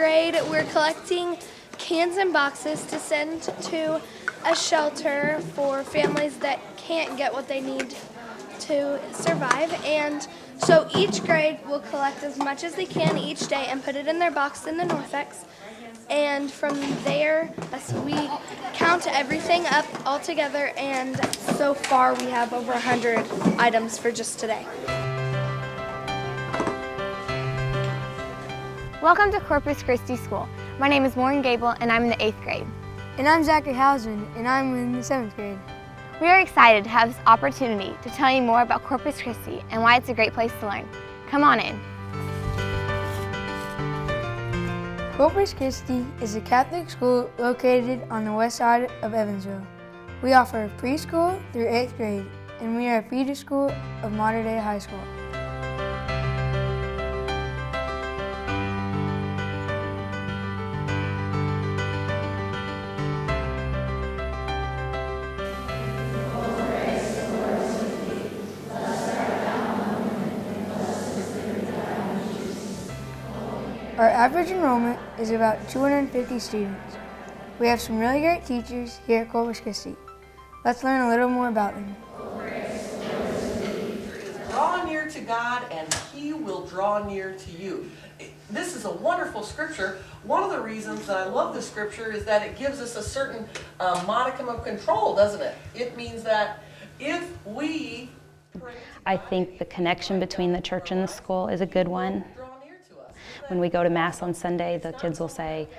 grade, we're collecting cans and boxes to send to a shelter for families that can't get what they need to survive. And so each grade will collect as much as they can each day and put it in their box in the Norfex. And from there, we count everything up all together, and so far we have over 100 items for just today. Welcome to Corpus Christi School. My name is Morgan Gable, and I'm in the 8th grade. And I'm Zachary Hausman, and I'm in the 7th grade. We are excited to have this opportunity to tell you more about Corpus Christi and why it's a great place to learn. Come on in. Corpus Christi is a Catholic school located on the west side of Evansville. We offer preschool through 8th grade, and we are a feeder school of modern-day high school. Our average enrollment is about 250 students. We have some really great teachers here at Corpus Christi. Let's learn a little more about them. Draw near to God and He will draw near to you. This is a wonderful scripture. One of the reasons that I love this scripture is that it gives us a certain modicum of control, doesn't it? It means that if we I think the connection between the church and the school is a good one. When we go to Mass on Sunday, the kids will say,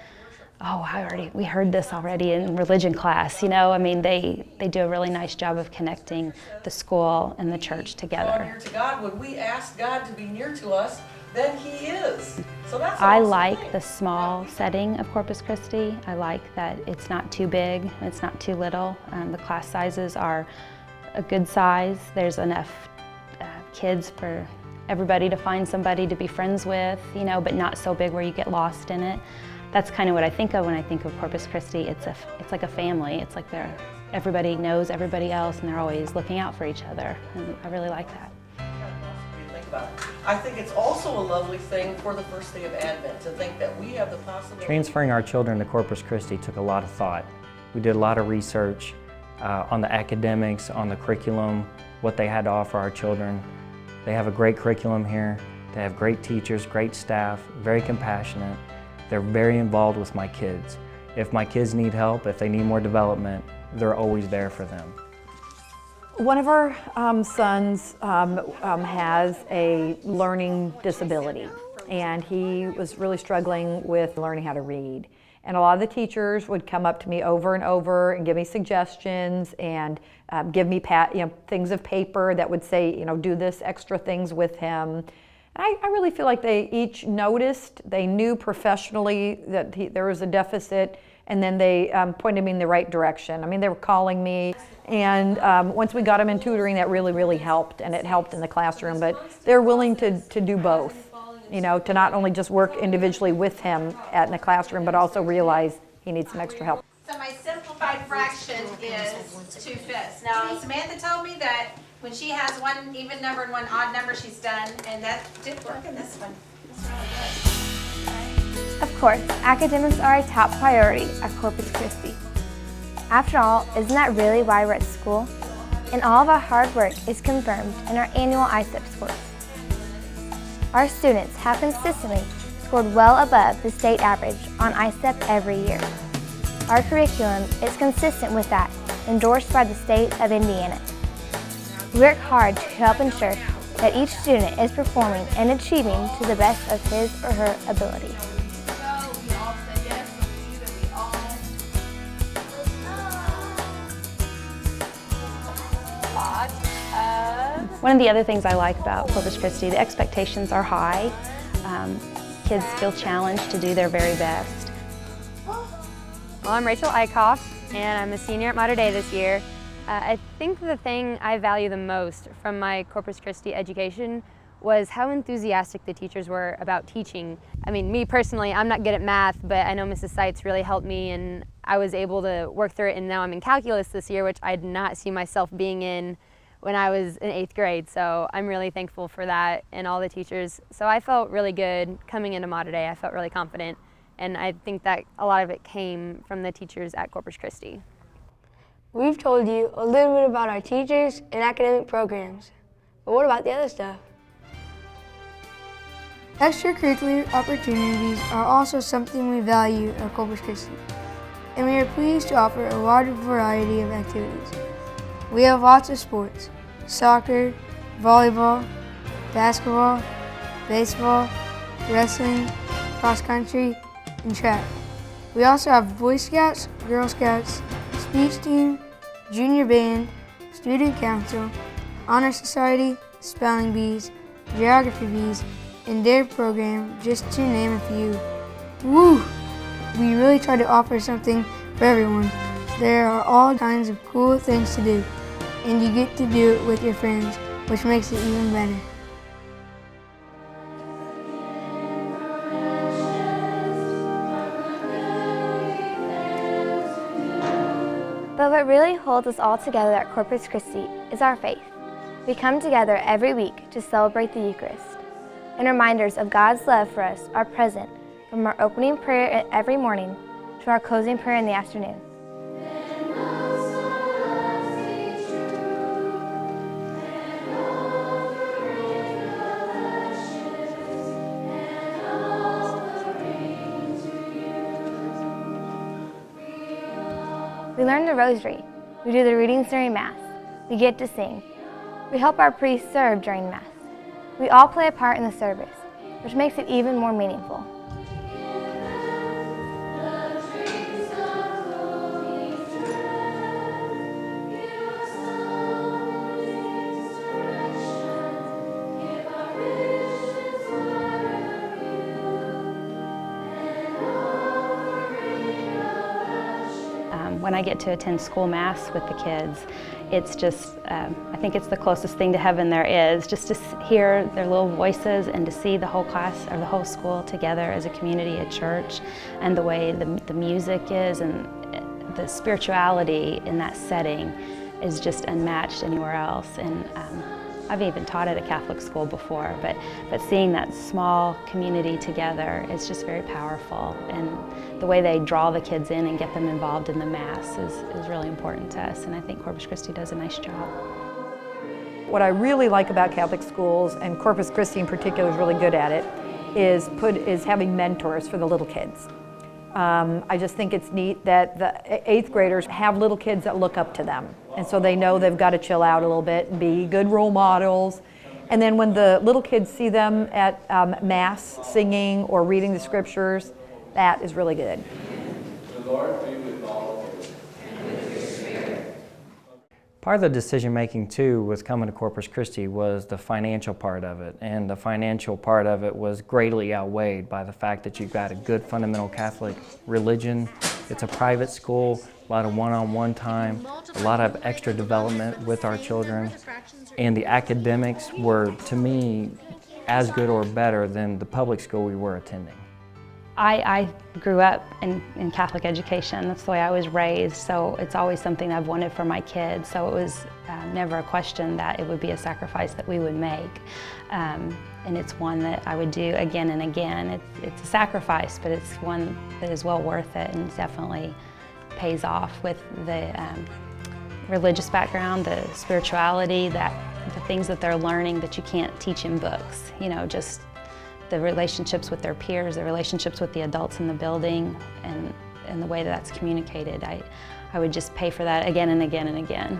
oh, we heard this already in religion class. You know, I mean, they do a really nice job of connecting the school and the church together. Near to God, when we ask God to be near to us, then He is. So that's I like the small setting of Corpus Christi. I like that it's not too big, it's not too little. The class sizes are a good size. There's enough kids for everybody to find somebody to be friends with, you know, but not so big where you get lost in it. That's kind of what I think of when I think of Corpus Christi. It's like a family. It's like everybody knows everybody else and they're always looking out for each other. And I really like that. I think it's also a lovely thing for the first day of Advent to think that we have the possibility. Transferring our children to Corpus Christi took a lot of thought. We did a lot of research on the academics, on the curriculum, what they had to offer our children. They have a great curriculum here. They have great teachers, great staff, very compassionate. They're very involved with my kids. If my kids need help, if they need more development, they're always there for them. One of our sons has a learning disability, and he was really struggling with learning how to read. And a lot of the teachers would come up to me over and over and give me suggestions and give me things of paper that would say, do this extra things with him. And I really feel like they each noticed, they knew professionally that there was a deficit, and then they pointed me in the right direction. I mean, they were calling me, and once we got him in tutoring, that really, really helped, and it helped in the classroom. But they're willing to do both. To not only just work individually with him in the classroom, but also realize he needs some extra help. So my simplified fraction is 2/5. Now, Samantha told me that when she has one even number and one odd number, she's done, and that did work in this one. It's really good. Of course, academics are a top priority at Corpus Christi. After all, isn't that really why we're at school? And all of our hard work is confirmed in our annual ISEP scores. Our students have consistently scored well above the state average on ISEP every year. Our curriculum is consistent with that, endorsed by the state of Indiana. We work hard to help ensure that each student is performing and achieving to the best of his or her ability. One of the other things I like about Corpus Christi, the expectations are high. Kids feel challenged to do their very best. Well, I'm Rachel Eichhoff, and I'm a senior at Mater Dei this year. I think the thing I value the most from my Corpus Christi education was how enthusiastic the teachers were about teaching. I mean, me personally, I'm not good at math, but I know Mrs. Seitz really helped me, and I was able to work through it, and now I'm in calculus this year, which I did not see myself being in when I was in 8th grade, so I'm really thankful for that and all the teachers. So I felt really good coming into Mater Dei. I felt really confident, And I think that a lot of it came from the teachers at Corpus Christi. We've told you a little bit about our teachers and academic programs, but what about the other stuff? Extracurricular opportunities are also something we value at Corpus Christi, and we are pleased to offer a wide variety of activities. We have lots of sports: soccer, volleyball, basketball, baseball, wrestling, cross country, and track. We also have Boy Scouts, Girl Scouts, speech team, junior band, student council, honor society, spelling bees, geography bees, and DARE program, just to name a few. Woo! We really try to offer something for everyone. There are all kinds of cool things to do, and you get to do it with your friends, which makes it even better. But what really holds us all together at Corpus Christi is our faith. We come together every week to celebrate the Eucharist, and reminders of God's love for us are present from our opening prayer every morning to our closing prayer in the afternoon. We learn the Rosary. We do the readings during Mass. We get to sing. We help our priests serve during Mass. We all play a part in the service, which makes it even more meaningful. When I get to attend school Mass with the kids, it's just, I think it's the closest thing to heaven there is, just to hear their little voices and to see the whole class or the whole school together as a community at church, and the way the music is and the spirituality in that setting is just unmatched anywhere else. And I've even taught at a Catholic school before, but seeing that small community together is just very powerful. And the way they draw the kids in and get them involved in the Mass is really important to us, and I think Corpus Christi does a nice job. What I really like about Catholic schools, and Corpus Christi in particular is really good at it, is having mentors for the little kids. I just think it's neat that the 8th graders have little kids that look up to them, and so they know they've got to chill out a little bit and be good role models. And then when the little kids see them at Mass singing or reading the scriptures, that is really good. The Lord be with all of you. And with your spirit. Part of the decision making too with coming to Corpus Christi was the financial part of it, and the financial part of it was greatly outweighed by the fact that you've got a good fundamental Catholic religion. It's a private school, a lot of one-on-one time, a lot of extra development with our children, and the academics were, to me, as good or better than the public school we were attending. I grew up in Catholic education. That's the way I was raised, so it's always something I've wanted for my kids. So it was never a question that it would be a sacrifice that we would make. And it's one that I would do again and again. It's a sacrifice, but it's one that is well worth it and definitely pays off with the religious background, the spirituality, the things that they're learning that you can't teach in books. You know, just the relationships with their peers, the relationships with the adults in the building, and the way that that's communicated. I would just pay for that again and again and again.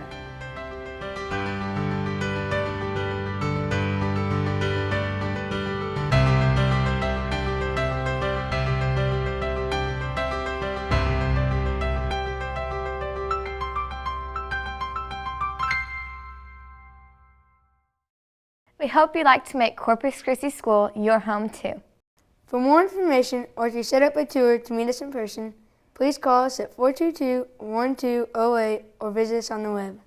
We hope you'd like to make Corpus Christi School your home too. For more information or to set up a tour to meet us in person, please call us at 422-1208 or visit us on the web.